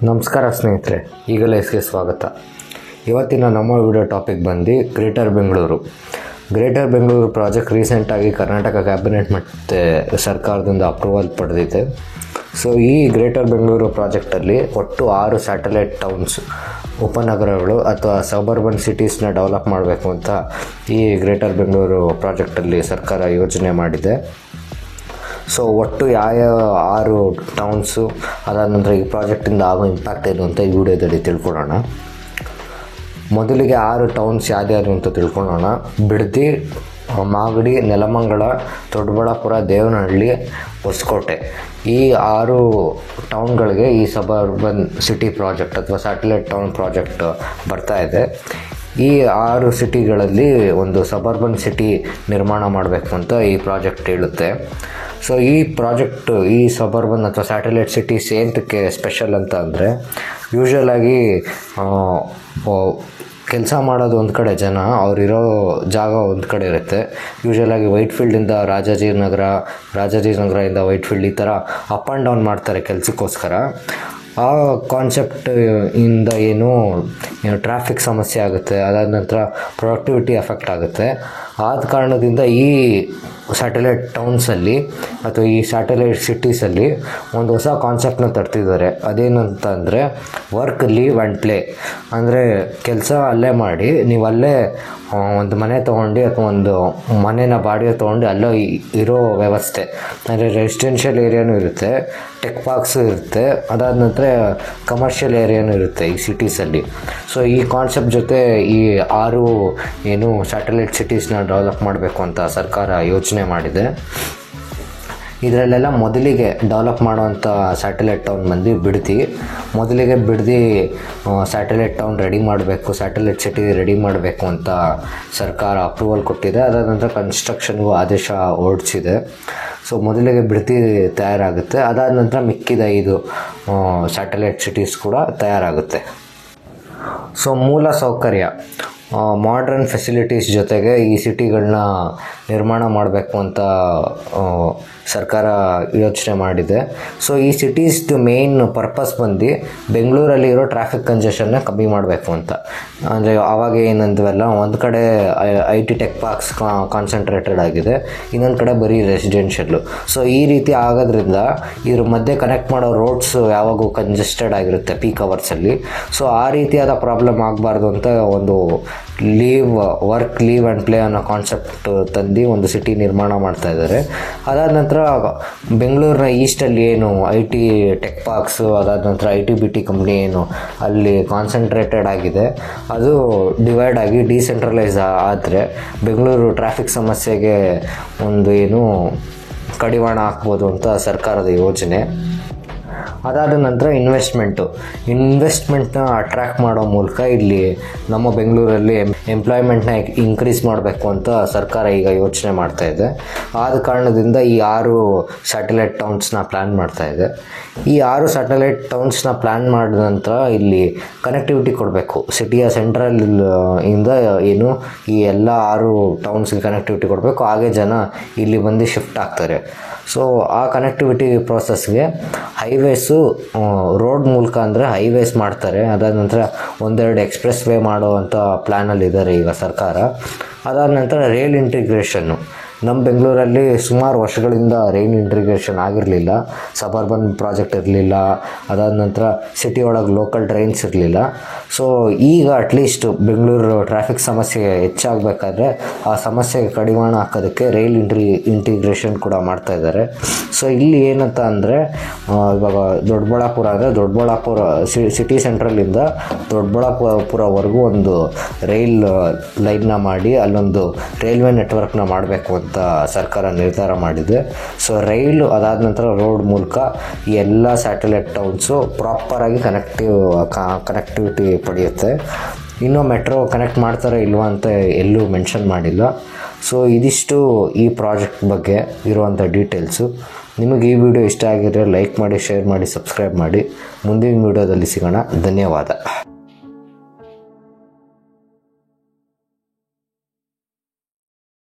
ನಮಸ್ಕಾರ ಸ್ನೇಹಿತರೆ, ಈಗಲೇ ಎಸ್ಗೆ ಸ್ವಾಗತ. ಇವತ್ತಿನ ನಮ್ಮ ವಿಡಿಯೋ ಟಾಪಿಕ್ ಬಂದು ಗ್ರೇಟರ್ ಬೆಂಗಳೂರು ಪ್ರಾಜೆಕ್ಟ್ ರೀಸೆಂಟಾಗಿ ಕರ್ನಾಟಕ ಕ್ಯಾಬಿನೆಟ್ ಮತ್ತು ಸರ್ಕಾರದಿಂದ ಅಪ್ರೂವಲ್ ಪಡೆದಿದೆ. ಸೊ ಈ ಗ್ರೇಟರ್ ಬೆಂಗಳೂರು ಪ್ರಾಜೆಕ್ಟಲ್ಲಿ ಒಟ್ಟು 6 ಸ್ಯಾಟಲೈಟ್ ಟೌನ್ಸ್, ಉಪನಗರಗಳು ಅಥವಾ ಸಬರ್ಬನ್ ಸಿಟೀಸ್ನ ಡೆವಲಪ್ ಮಾಡಬೇಕು ಅಂತ ಈ ಗ್ರೇಟರ್ ಬೆಂಗಳೂರು ಪ್ರಾಜೆಕ್ಟಲ್ಲಿ ಸರ್ಕಾರ ಯೋಜನೆ ಮಾಡಿದೆ. ಸೊ ಒಟ್ಟು ಯಾವ 6 ಟೌನ್ಸು, ಅದಾದ ನಂತರ ಈ ಪ್ರಾಜೆಕ್ಟಿಂದ ಆಗೋ ಇಂಪ್ಯಾಕ್ಟ್ ಏನು ಅಂತ ಈ ವಿಡಿಯೋದಲ್ಲಿ ತಿಳ್ಕೊಳ್ಳೋಣ. ಮೊದಲಿಗೆ 6 ಟೌನ್ಸ್ ಯಾವ್ಯಾರು ಅಂತ ತಿಳ್ಕೊಳ್ಳೋಣ. ಬಿಡದಿ, ಮಾಗಡಿ, ನೆಲಮಂಗಲ, ದೊಡ್ಡಬಳ್ಳಾಪುರ, ದೇವನಹಳ್ಳಿ, ಹೊಸಕೋಟೆ. ಈ 6 ಟೌನ್ಗಳಿಗೆ ಈ ಸಬರ್ಬನ್ ಸಿಟಿ ಪ್ರಾಜೆಕ್ಟ್ ಅಥವಾ ಸ್ಯಾಟಲೈಟ್ ಟೌನ್ ಪ್ರಾಜೆಕ್ಟ್ ಬರ್ತಾ ಇದೆ. ಈ 6 ಸಿಟಿಗಳಲ್ಲಿ ಒಂದು ಸಬರ್ಬನ್ ಸಿಟಿ ನಿರ್ಮಾಣ ಮಾಡಬೇಕು ಅಂತ ಈ ಪ್ರಾಜೆಕ್ಟ್ ಹೇಳುತ್ತೆ. ಸೊ ಈ ಪ್ರಾಜೆಕ್ಟು, ಈ ಸಬರ್ಬನ್ ಅಥವಾ ಸ್ಯಾಟಲೈಟ್ ಸಿಟೀಸ್ ಏನಕ್ಕೆ ಸ್ಪೆಷಲ್ ಅಂತ ಅಂದರೆ, ಯೂಶ್ವಲಾಗಿ ಕೆಲಸ ಮಾಡೋದು ಒಂದು ಕಡೆ, ಜನ ಅವರಿರೋ ಜಾಗ ಒಂದು ಕಡೆ ಇರುತ್ತೆ. ಯೂಶ್ವಲಾಗಿ ವೈಟ್ಫೀಲ್ಡಿಂದ ರಾಜಾಜಿನಗರದಿಂದ ವೈಟ್ಫೀಲ್ಡ್ ಈ ಥರ ಅಪ್ ಆ್ಯಂಡ್ ಡೌನ್ ಮಾಡ್ತಾರೆ ಕೆಲಸಕ್ಕೋಸ್ಕರ. ಆ ಕಾನ್ಸೆಪ್ಟ್ ಇಂದ ಏನು ಟ್ರಾಫಿಕ್ ಸಮಸ್ಯೆ ಆಗುತ್ತೆ, ಅದಾದ ನಂತರ ಪ್ರೊಡಕ್ಟಿವಿಟಿ ಎಫೆಕ್ಟ್ ಆಗುತ್ತೆ. ಆದ ಕಾರಣದಿಂದ ಈ ಸ್ಯಾಟಲೈಟ್ ಟೌನ್ಸಲ್ಲಿ ಅಥವಾ ಈ ಸ್ಯಾಟಲೈಟ್ ಸಿಟೀಸಲ್ಲಿ ಒಂದು ಹೊಸ ಕಾನ್ಸೆಪ್ಟನ್ನ ತರ್ತಿದ್ದಾರೆ. ಅದೇನಂತ ಅಂದರೆ ವರ್ಕ್, ಲೀವ್ ಆ್ಯಂಡ್ ಪ್ಲೇ. ಅಂದರೆ ಕೆಲಸ ಅಲ್ಲೇ ಮಾಡಿ, ನೀವು ಅಲ್ಲೇ ಒಂದು ಮನೆ ತೊಗೊಂಡು ಅಥವಾ ಒಂದು ಮನೇನ ಬಾಡಿಗೆ ತೊಗೊಂಡು ಅಲ್ಲೇ ಇರೋ ವ್ಯವಸ್ಥೆ. ಅಂದರೆ ರೆಸಿಡೆನ್ಷಿಯಲ್ ಏರಿಯಾನೂ ಇರುತ್ತೆ, ಟೆಕ್ ಪಾರ್ಕ್ಸು ಇರುತ್ತೆ, ಅದಾದ ನಂತರ ಕಮರ್ಷಿಯಲ್ ಏರಿಯಾನೂ ಇರುತ್ತೆ ಈ ಸಿಟೀಸಲ್ಲಿ. ಸೊ ಈ ಕಾನ್ಸೆಪ್ಟ್ ಜೊತೆ ಈ 6 ಏನು ಸ್ಯಾಟಲೈಟ್ ಸಿಟೀಸ್ನ ಡೆವಲಪ್ ಮಾಡಬೇಕು ಅಂತ ಸರ್ಕಾರ ಯೋಚನೆ ಮಾಡಿದೆ. ಇದರಲ್ಲೆಲ್ಲ ಮೊದಲಿಗೆ ಡೆವಲಪ್ ಮಾಡುವಂಥ ಸ್ಯಾಟಲೈಟ್ ಟೌನ್ ಬಂದು ಬಿಡದಿ. ಮೊದಲಿಗೆ ಬಿಡದಿ ಸ್ಯಾಟಲೈಟ್ ಟೌನ್ ರೆಡಿ ಮಾಡಬೇಕು, ಸ್ಯಾಟಲೈಟ್ ಸಿಟಿ ರೆಡಿ ಮಾಡಬೇಕು ಅಂತ ಸರ್ಕಾರ ಅಪ್ರೂವಲ್ ಕೊಟ್ಟಿದೆ. ಅದಾದ ನಂತರ ಕನ್ಸ್ಟ್ರಕ್ಷನ್ಗೂ ಆದೇಶ ಹೊರಡಿಸಿದೆ. ಸೊ ಮೊದಲಿಗೆ ಬಿಡದಿ ತಯಾರಾಗುತ್ತೆ. ಅದಾದ ನಂತರ ಮಿಕ್ಕಿದ 5 ಸ್ಯಾಟಲೈಟ್ ಸಿಟೀಸ್ ಕೂಡ ತಯಾರಾಗುತ್ತೆ. ಸೊ ಮೂಲ ಸೌಕರ್ಯ, ಮಾಡ್ರನ್ ಫೆಸಿಲಿಟೀಸ್ ಜೊತೆಗೆ ಈ ಸಿಟಿಗಳನ್ನ ನಿರ್ಮಾಣ ಮಾಡಬೇಕು ಅಂತ ಸರ್ಕಾರ ಯೋಚನೆ ಮಾಡಿದೆ. ಸೊ ಈ ಸಿಟೀಸ್ದು ಮೇನ್ ಪರ್ಪಸ್ ಬಂದು ಬೆಂಗಳೂರಲ್ಲಿ ಇರೋ ಟ್ರಾಫಿಕ್ ಕಂಜೆಷನ್ನ ಕಮ್ಮಿ ಮಾಡಬೇಕು ಅಂತ. ಅಂದರೆ ಆವಾಗ ಏನಂದ್ವಲ್ಲ, ಒಂದು ಕಡೆ IT ಟೆಕ್ ಪಾರ್ಕ್ಸ್ ಕಾನ್ಸಂಟ್ರೇಟೆಡ್ ಆಗಿದೆ, ಇನ್ನೊಂದು ಕಡೆ ಬರೀ ರೆಸಿಡೆನ್ಷಿಯಲ್ಲು. ಸೊ ಈ ರೀತಿ ಆಗೋದ್ರಿಂದ ಇದ್ರ ಮಧ್ಯೆ ಕನೆಕ್ಟ್ ಮಾಡೋ ರೋಡ್ಸ್ ಯಾವಾಗೂ ಕಂಜೆಸ್ಟೆಡ್ ಆಗಿರುತ್ತೆ ಪೀಕ್ ಅವರ್ಸಲ್ಲಿ. ಸೊ ಆ ರೀತಿಯಾದ ಪ್ರಾಬ್ಲಮ್ ಆಗಬಾರ್ದು ಅಂತ ಒಂದು ವರ್ಕ್, ಲೀವ್ ಆ್ಯಂಡ್ ಪ್ಲೇ ಅನ್ನೋ ಕಾನ್ಸೆಪ್ಟ್ ತಂದು ಒಂದು ಸಿಟಿ ನಿರ್ಮಾಣ ಮಾಡ್ತಾ ಇದ್ದಾರೆ. ಅದಾದ ನಂತರ ಬೆಂಗಳೂರಿನ ಈಸ್ಟಲ್ಲಿ ಏನು IT ಟೆಕ್ ಪಾರ್ಕ್ಸು, ಅದಾದ ನಂತರ IT-BT ಕಂಪ್ನಿ ಏನು ಅಲ್ಲಿ ಕಾನ್ಸಂಟ್ರೇಟೆಡ್ ಆಗಿದೆ, ಅದು ಡಿವೈಡ್ ಆಗಿ ಡಿಸೆಂಟ್ರಲೈಸ್ ಆದರೆ ಬೆಂಗಳೂರು ಟ್ರಾಫಿಕ್ ಸಮಸ್ಯೆಗೆ ಒಂದು ಏನು ಕಡಿವಾಣ ಹಾಕ್ಬೋದು ಅಂತ ಸರ್ಕಾರದ ಯೋಜನೆ. ಅದಾದ ನಂತರ ಇನ್ವೆಸ್ಟ್ಮೆಂಟ್ನ ಅಟ್ರ್ಯಾಕ್ಟ್ ಮಾಡೋ ಮೂಲಕ ಇಲ್ಲಿ ನಮ್ಮ ಬೆಂಗಳೂರಲ್ಲಿ ಎಂಪ್ಲಾಯ್ಮೆಂಟ್ನ ಇನ್ಕ್ರೀಸ್ ಮಾಡಬೇಕು ಅಂತ ಸರ್ಕಾರ ಈಗ ಯೋಚನೆ ಮಾಡ್ತಾ ಇದೆ. ಆದ ಕಾರಣದಿಂದ ಈ 6 ಸ್ಯಾಟಲೈಟ್ ಟೌನ್ಸ್ನ ಪ್ಲ್ಯಾನ್ ಮಾಡ್ತಾ ಇದೆ. ಈ 6 ಸ್ಯಾಟಲೈಟ್ ಟೌನ್ಸ್ನ ಪ್ಲ್ಯಾನ್ ಮಾಡಿದ ನಂತರ ಇಲ್ಲಿ ಕನೆಕ್ಟಿವಿಟಿ ಕೊಡಬೇಕು. ಸಿಟಿಯ ಸೆಂಟ್ರಲ್ ಇಂದ ಏನು ಈ ಎಲ್ಲ 6 ಟೌನ್ಸ್ಗೆ ಕನೆಕ್ಟಿವಿಟಿ ಕೊಡಬೇಕು. ಹಾಗೆ ಜನ ಇಲ್ಲಿ ಬಂದು ಶಿಫ್ಟ್ ಆಗ್ತಾರೆ. ಸೊ ಆ ಕನೆಕ್ಟಿವಿಟಿ ಪ್ರೋಸೆಸ್ಗೆ ಹೈವೇಸು, ರೋಡ್ ಮೂಲಕ ಅಂದರೆ ಹೈವೇಸ್ ಮಾಡ್ತಾರೆ. ಅದಾದ ನಂತರ 1-2 ಎಕ್ಸ್ಪ್ರೆಸ್ ವೇ ಮಾಡೋ ಅಂಥ ಪ್ಲ್ಯಾನಲ್ಲಿ ಇದ್ದಾರೆ ಈಗ ಸರ್ಕಾರ. ಅದಾದ ನಂತರ ರೈಲ್ ಇಂಟಿಗ್ರೇಷನ್ನು. ನಮ್ಮ ಬೆಂಗಳೂರಲ್ಲಿ ಸುಮಾರು ವರ್ಷಗಳಿಂದ ರೈಲ್ ಇಂಟಿಗ್ರೇಷನ್ ಆಗಿರಲಿಲ್ಲ, ಸಬರ್ಬನ್ ಪ್ರಾಜೆಕ್ಟ್ ಇರಲಿಲ್ಲ, ಅದಾದ ನಂತರ ಸಿಟಿ ಒಳಗೆ ಲೋಕಲ್ ಟ್ರೈನ್ಸ್ ಇರಲಿಲ್ಲ. ಸೊ ಈಗ ಅಟ್ಲೀಸ್ಟ್ ಬೆಂಗಳೂರು ಟ್ರಾಫಿಕ್ ಸಮಸ್ಯೆ ಹೆಚ್ಚಾಗಬೇಕಾದ್ರೆ ಆ ಸಮಸ್ಯೆಗೆ ಕಡಿವಾಣ ಹಾಕೋದಕ್ಕೆ ರೈಲ್ ಇಂಟಿಗ್ರೇಷನ್ ಕೂಡ ಮಾಡ್ತಾ ಇದ್ದಾರೆ. ಸೊ ಇಲ್ಲಿ ಏನಂತ ಅಂದರೆ, ಇವಾಗ ದೊಡ್ಡಬಳ್ಳಾಪುರ ಸಿಟಿ ಸೆಂಟ್ರಲ್ಲಿಂದ ದೊಡ್ಡಬಳ್ಳಾಪುರವರೆಗೂ ಒಂದು ರೈಲ್ ಲೈನ್ನ ಮಾಡಿ ಅಲ್ಲೊಂದು ರೈಲ್ವೆ ನೆಟ್ವರ್ಕ್ನ ಮಾಡಬೇಕು ಅಂತ ಸರ್ಕಾರ ನಿರ್ಧಾರ ಮಾಡಿದೆ. ಸೊ ರೈಲು, ಅದಾದ ನಂತರ ರೋಡ್ ಮೂಲಕ ಈ ಎಲ್ಲ ಸ್ಯಾಟಲೈಟ್ ಟೌನ್ಸು ಪ್ರಾಪರಾಗಿ ಕನೆಕ್ಟಿವಿಟಿ ಪಡೆಯುತ್ತೆ. ಇನ್ನೂ ಮೆಟ್ರೋ ಕನೆಕ್ಟ್ ಮಾಡ್ತಾರೆ ಇಲ್ವಾ ಅಂತ ಎಲ್ಲೂ ಮೆನ್ಷನ್ ಮಾಡಿಲ್ಲ. ಸೊ ಇದಿಷ್ಟು ಈ ಪ್ರಾಜೆಕ್ಟ್ ಬಗ್ಗೆ ಇರುವಂಥ ಡೀಟೇಲ್ಸು. ನಿಮಗೆ ಈ ವಿಡಿಯೋ ಇಷ್ಟ ಆಗಿದ್ರೆ ಲೈಕ್ ಮಾಡಿ, ಶೇರ್ ಮಾಡಿ, ಸಬ್ಸ್ಕ್ರೈಬ್ ಮಾಡಿ. ಮುಂದಿನ ವಿಡಿಯೋದಲ್ಲಿ ಸಿಗೋಣ. ಧನ್ಯವಾದ.